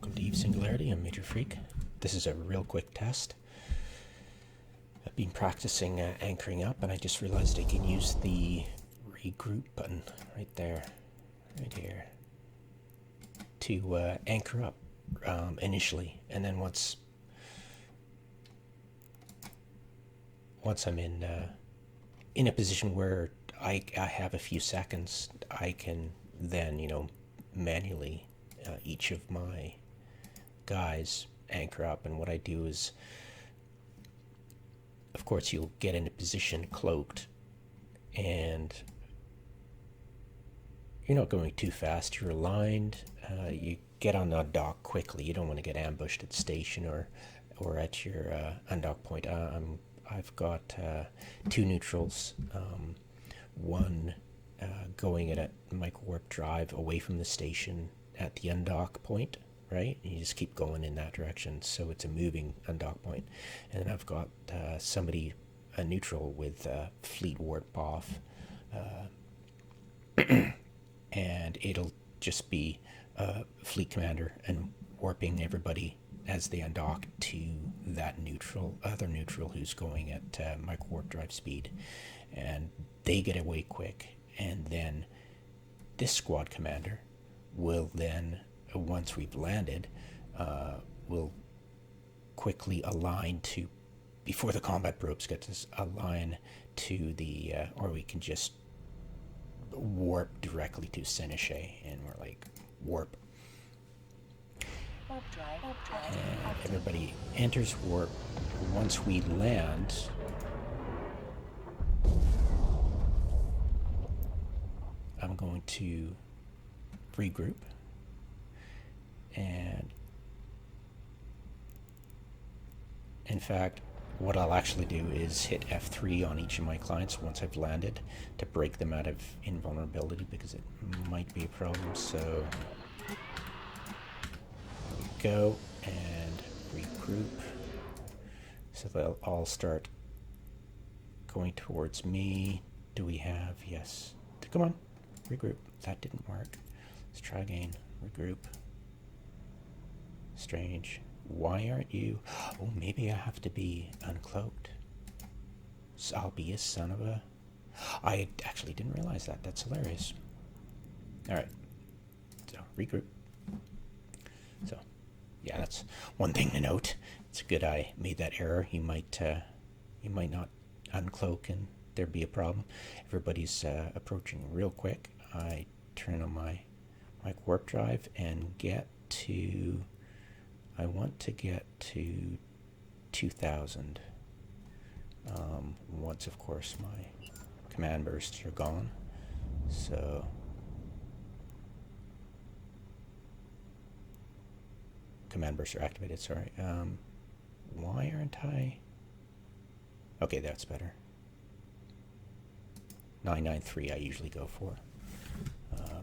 Welcome to Eve Singularity. I'm Major Freak. This is a real quick test. I've been practicing anchoring up, and I just realized I can use the regroup button right there, right here, to anchor up initially, and then once I'm in a position where I have a few seconds, I can then manually each of my guys anchor up. And what I do is, of course, you'll get into position cloaked, and you're not going too fast. You're aligned. You get on the dock quickly. You don't want to get ambushed at station or at your undock point. I've got two neutrals, one going at a micro warp drive away from the station at the undock point, right? And you just keep going in that direction, so it's a moving undock point. And then I've got a neutral with fleet warp off, and it'll just be fleet commander and warping everybody as they undock to that other neutral who's going at micro warp drive speed, and they get away quick. And then this squad commander will then, once we've landed, will quickly align to, before the combat probes get to align to the, or we can just warp directly to Seneche, and we're like, warp. And everybody enters warp. Once we land, I'm going to regroup, and in fact what I'll actually do is hit F3 on each of my clients once I've landed to break them out of invulnerability, because it might be a problem. So there we go, and regroup. So they'll all start going towards me. Do we have, yes, come on, regroup. That didn't work. Let's try again. Regroup. Strange. Why aren't you? Oh, maybe I have to be uncloaked. So I'll be a son of a... I actually didn't realize that. That's hilarious. Alright. So, regroup. So, yeah, that's one thing to note. It's good I made that error. You might not uncloak and there'd be a problem. Everybody's approaching real quick. I turn on my warp drive and get to... I want to get to 2,000 once, of course, my command bursts are gone. So command bursts are activated, sorry. Why aren't I? Okay, that's better. 993 I usually go for.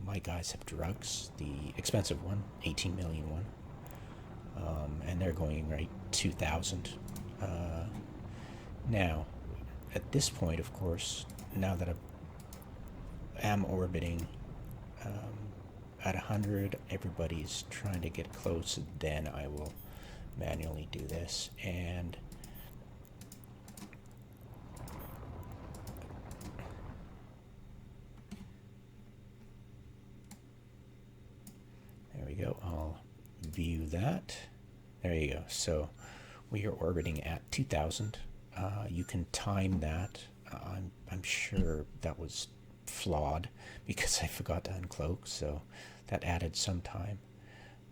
My guys have drugs, the expensive one, 18 million one. And they're going right 2,000. Now, at this point, of course, now that I am orbiting at 100, everybody's trying to get close, then I will manually do this. And there we go. I'll view that. There you go. So we are orbiting at 2,000. You can time that. I'm sure that was flawed because I forgot to uncloak, so that added some time.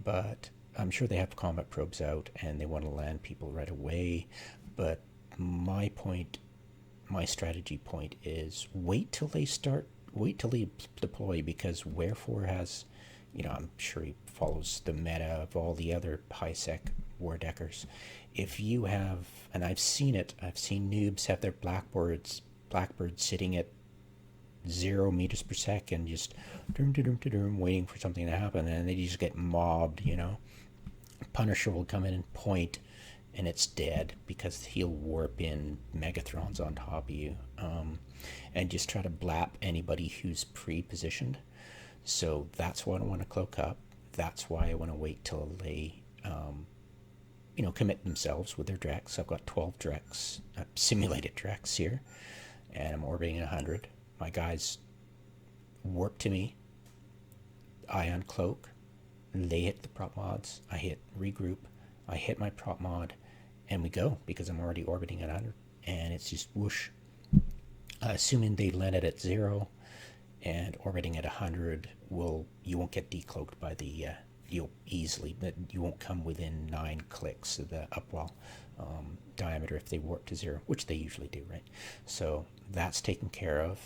But I'm sure they have combat probes out and they want to land people right away. But my strategy point is wait till they deploy, because Wherefore has, I'm sure he follows the meta of all the other high-sec war deckers. If you have, and I've seen noobs have their blackbirds sitting at 0 meters per second, just waiting for something to happen, and they just get mobbed, Punisher will come in and point, and it's dead because he'll warp in Megathrons on top of you, and just try to blap anybody who's pre-positioned. So that's what I want to cloak up. that's why I want to wait till they, commit themselves with their drex. I've got 12 drex, simulated drex here, and I'm orbiting at 100. My guys warp to me. I uncloak. They hit the prop mods. I hit regroup. I hit my prop mod, and we go because I'm already orbiting at 100, and it's just whoosh. Assuming they land it at 0 and orbiting at 100, you won't get decloaked by the you'll easily, but you won't come within 9 clicks of the upwell diameter if they warp to 0, which they usually do, right? So that's taken care of,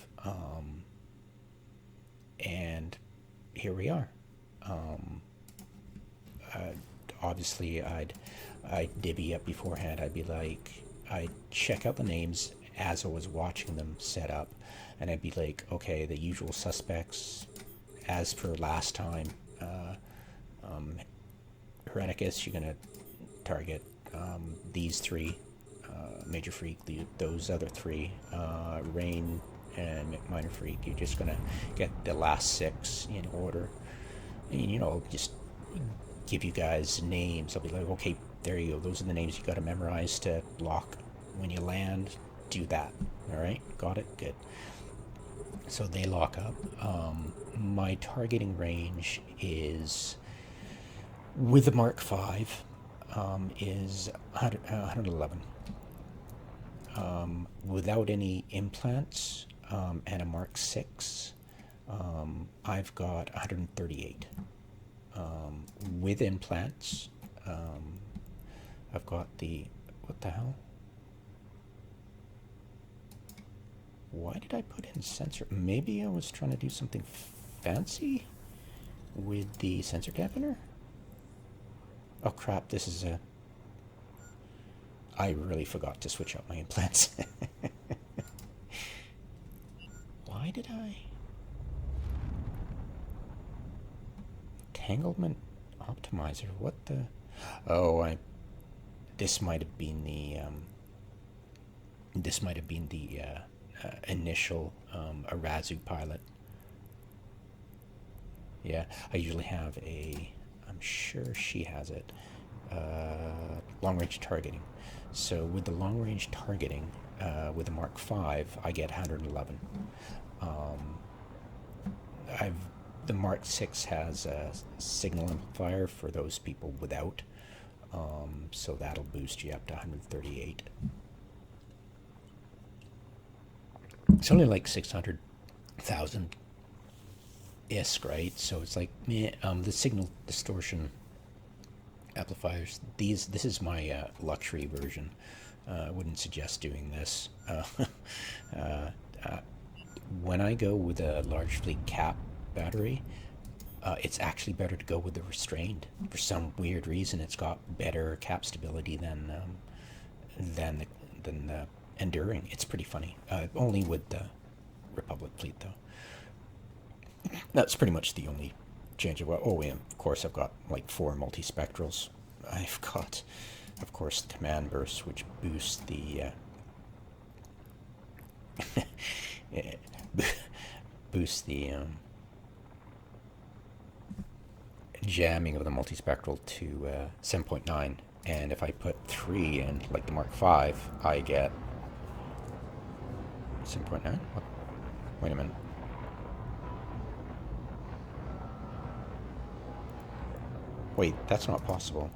and here we are. Obviously, I'd divvy up beforehand. I'd be like, I'd check out the names as I was watching them set up, and I'd be like, okay, the usual suspects, as per last time. Hereticus, you're gonna target these 3, Major Freak, those other 3, Rain and Minor Freak. You're just gonna get the last 6 in order, and just give you guys names. I'll be like, okay, there you go. Those are the names you got to memorize to lock when you land. Do that. All right, got it. Good. So they lock up. My targeting range is, with the Mark V, is 111. Without any implants and a Mark VI, I've got 138. With implants, I've got what the hell? Why did I put in sensor? Maybe I was trying to do something fancy with the sensor dampener? Oh crap, this is I really forgot to switch out my implants. Why did I? Entanglement optimizer, what the? Oh, this might have been the initial arazu pilot. Yeah, I usually have I'm sure she has it, long range targeting. So with the long range targeting, with the Mark V, I get 111. The Mark VI has a signal amplifier for those people without, so that'll boost you up to 138. It's only like 600,000 ISK, right? So it's like, the signal distortion amplifiers. This is my luxury version. I wouldn't suggest doing this. When I go with a large fleet cap battery, it's actually better to go with the restrained. For some weird reason, it's got better cap stability than the enduring. It's pretty funny. Only with the Republic fleet, though. That's pretty much the only change. Oh, yeah, of course, I've got like 4 multispectrals. I've got, of course, the command burst, which boosts the jamming of the multispectral to 7.9, and if I put 3 in, like the Mark V, I get 7.9? What? Wait a minute. Wait, that's not possible.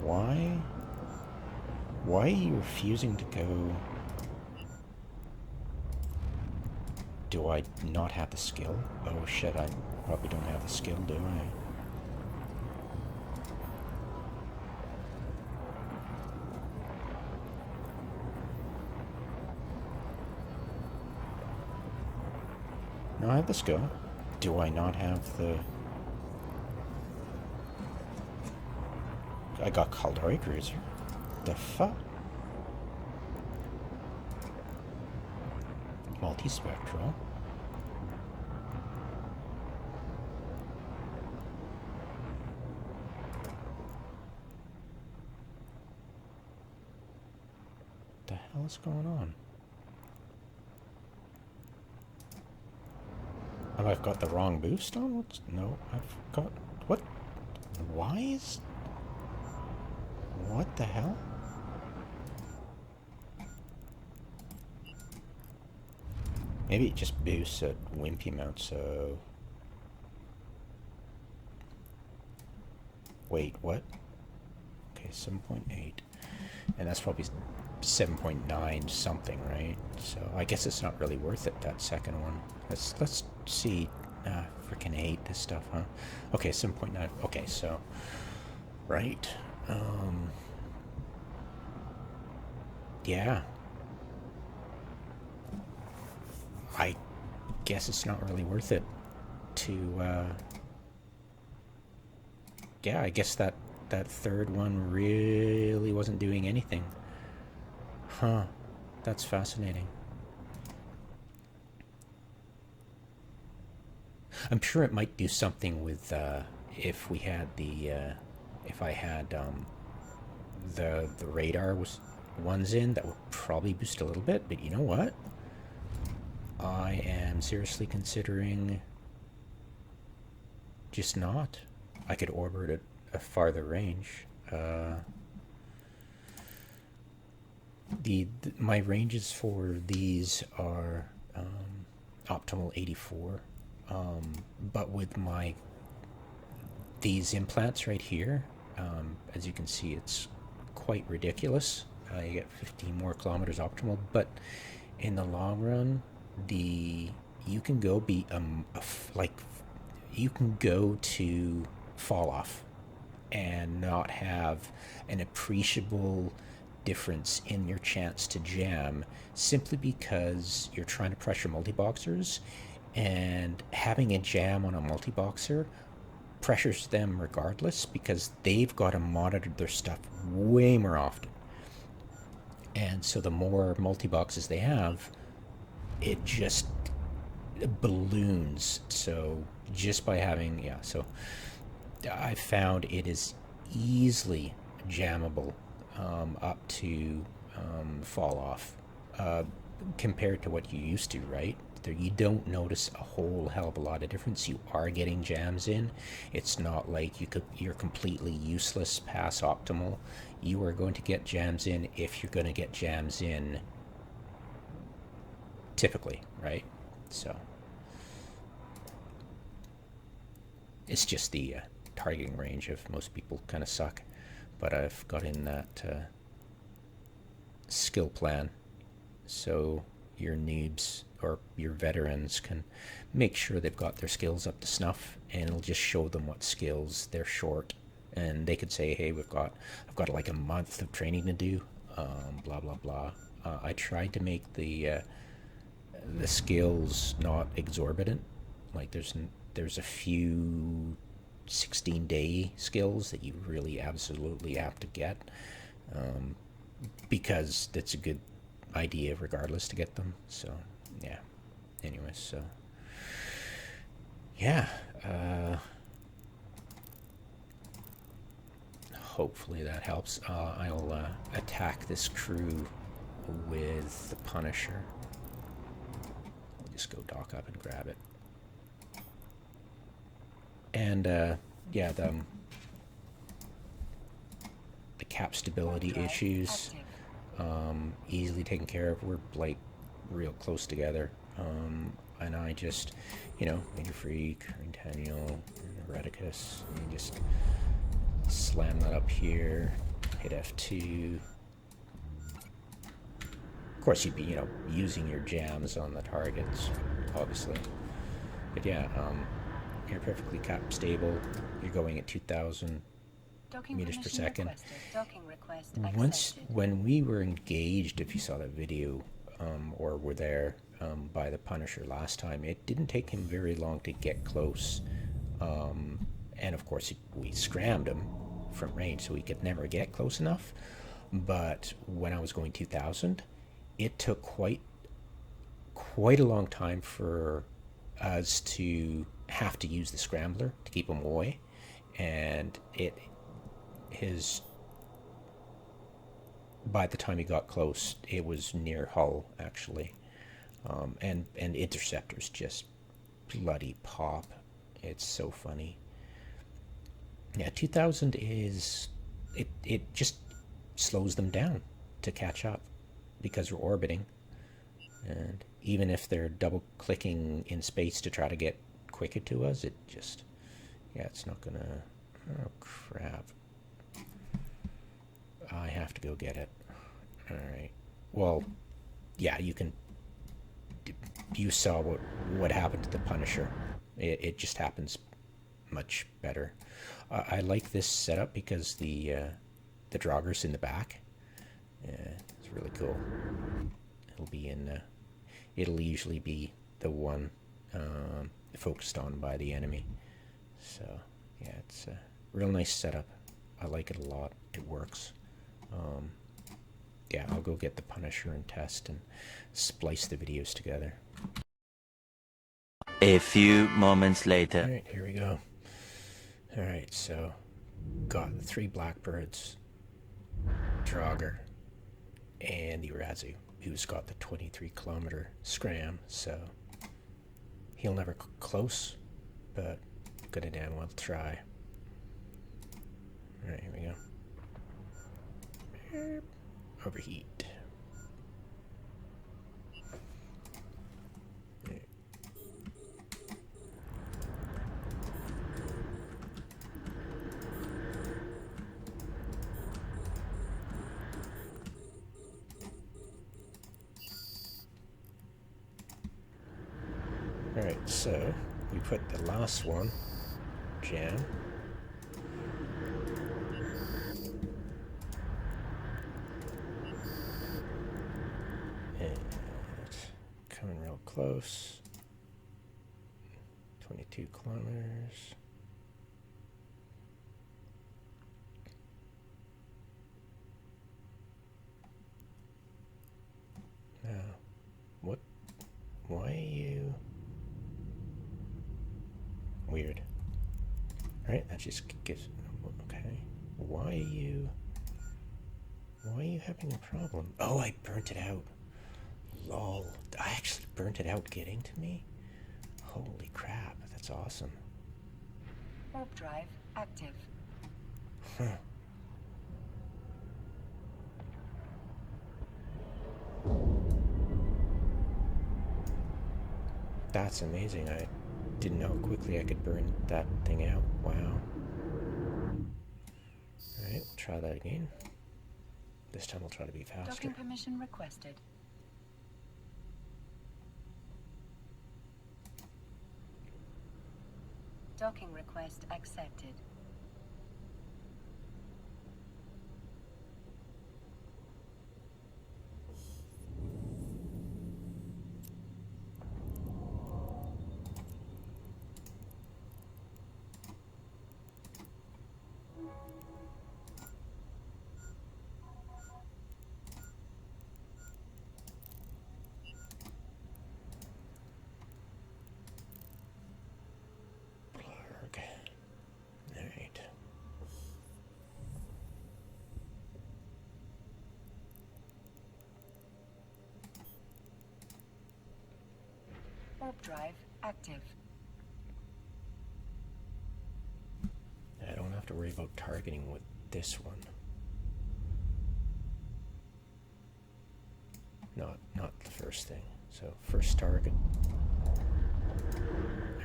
Why are you refusing to go? Do I not have the skill? Oh shit, I probably don't have the skill, do I? No, I have the skill. Do I not have the... I got Caldari Cruiser. The fuck? Multispectral. What the hell is going on? Oh, I've got the wrong boost on? No, I've got... What? Why is... What the hell? Maybe it just boosts at wimpy amount, so... Wait, what? Okay, 7.8. And that's probably 7.9 something, right? So I guess it's not really worth it, that second one. Let's see. Freaking hate this stuff, huh? Okay, 7.9. Okay, so... Right. Yeah. I guess it's not really worth it to, yeah, I guess that third one really wasn't doing anything. Huh. That's fascinating. I'm sure it might do something with, if we had the, if I had, the radar ones in, that would probably boost a little bit, but you know what? I am seriously considering just not. I could orbit at a farther range. My ranges for these are optimal 84, but with these implants right here, as you can see, it's quite ridiculous. You get 15 more kilometers optimal, but in the long run, you can go you can go to fall off and not have an appreciable difference in your chance to jam, simply because you're trying to pressure multi-boxers, and having a jam on a multi-boxer pressures them regardless, because they've got to monitor their stuff way more often. And so the more multi-boxes they have, it just balloons. So just by having, yeah, so I found it is easily jammable up to fall off, compared to what you used to, right? You don't notice a whole hell of a lot of difference. You are getting jams in. It's not like you're completely useless past optimal. You are going to get jams in if you're going to get jams in, typically, right? So it's just the targeting range of most people kind of suck. But I've got in that skill plan, so your noobs or your veterans can make sure they've got their skills up to snuff, and it'll just show them what skills they're short, and they could say, hey, I've got like a month of training to do, blah blah blah. I tried to make the skills not exorbitant. Like there's a few 16-day skills that you really absolutely have to get, because that's a good idea regardless to get them. So yeah, anyways, so yeah, hopefully that helps. I'll attack this crew with the Punisher. I'll just go dock up and grab it. And yeah, the cap stability issues, easily taken care of. We're like real close together, and I just, Major Freak, Centennial, Ereticus, and you just slam that up here, hit F2. Of course, you'd be, using your jams on the targets, obviously, but yeah, you're perfectly cap stable. You're going at 2,000 meters per second. When we were engaged, if you saw that video, or were there by the Punisher last time, it didn't take him very long to get close. And of course, we scrammed him from range, so he could never get close enough. But when I was going 2,000, it took quite a long time for us to have to use the scrambler to keep him away, and by the time he got close, it was near hull actually, and interceptors just bloody pop. It's so funny. Yeah, 2000 is... It just slows them down to catch up because we're orbiting. And even if they're double-clicking in space to try to get quicker to us, it just... Yeah, it's not gonna... Oh, crap. I have to go get it. Alright. Well, yeah, you can... You saw what happened to the Punisher. It just happens much better. I like this setup because the draugur's in the back. It's really cool. It'll be in... it'll usually be the one focused on by the enemy. So, yeah, it's a real nice setup. I like it a lot. It works. Yeah, I'll go get the Punisher and test and splice the videos together. A few moments later. All right, here we go. All right, so got the 3 blackbirds, draugr, and the arazu, who's got the 23-kilometer scram, so he'll never close, but gonna damn well try. All right, here we go. Overheat. Alright, so we put the last one, jam. And coming real close. 22 kilometers. Now, what? Why are you... Weird. Alright, that just gives... Okay. Why are you having a problem? Oh, I burnt it out. Lol. I actually burnt it out getting to me? Holy crap, that's awesome. Warp drive active. Huh. That's amazing. I didn't know how quickly I could burn that thing out. Wow. Alright, we'll try that again. This time we'll try to be faster. Docking permission requested. Docking request accepted. Alright. Warp drive active. I don't have to worry about targeting with this one. Not the first thing. So first target.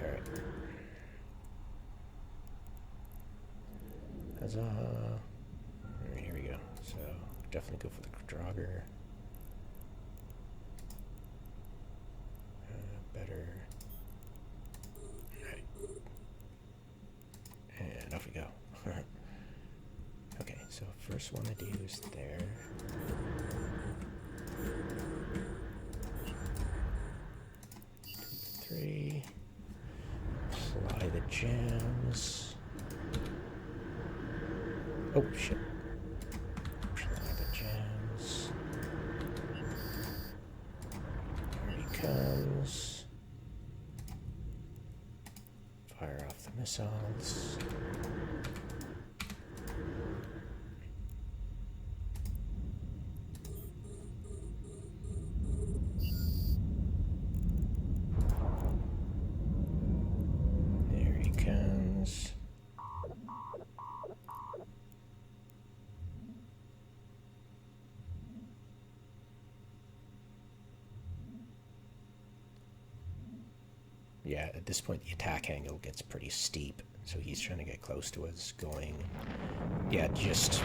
Alright. Huzzah. Alright, here we go. So definitely go for the draugr. Better. Right. And off we go. Okay, so first one to do is there. 2, 3. Apply the jams. Oh shit. Apply the jams. Here he comes. Fire off the missiles. Yeah, at this point the attack angle gets pretty steep, so he's trying to get close to us, going, yeah, just,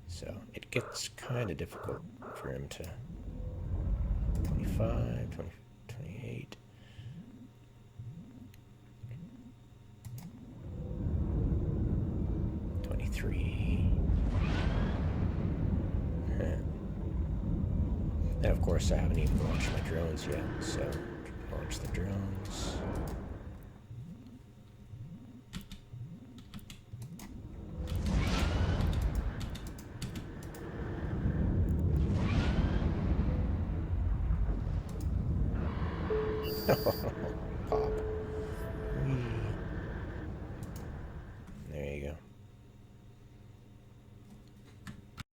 so it gets kind of difficult for him to, 25, 20, 28, and of course I haven't even launched my drones yet, so launch the drones.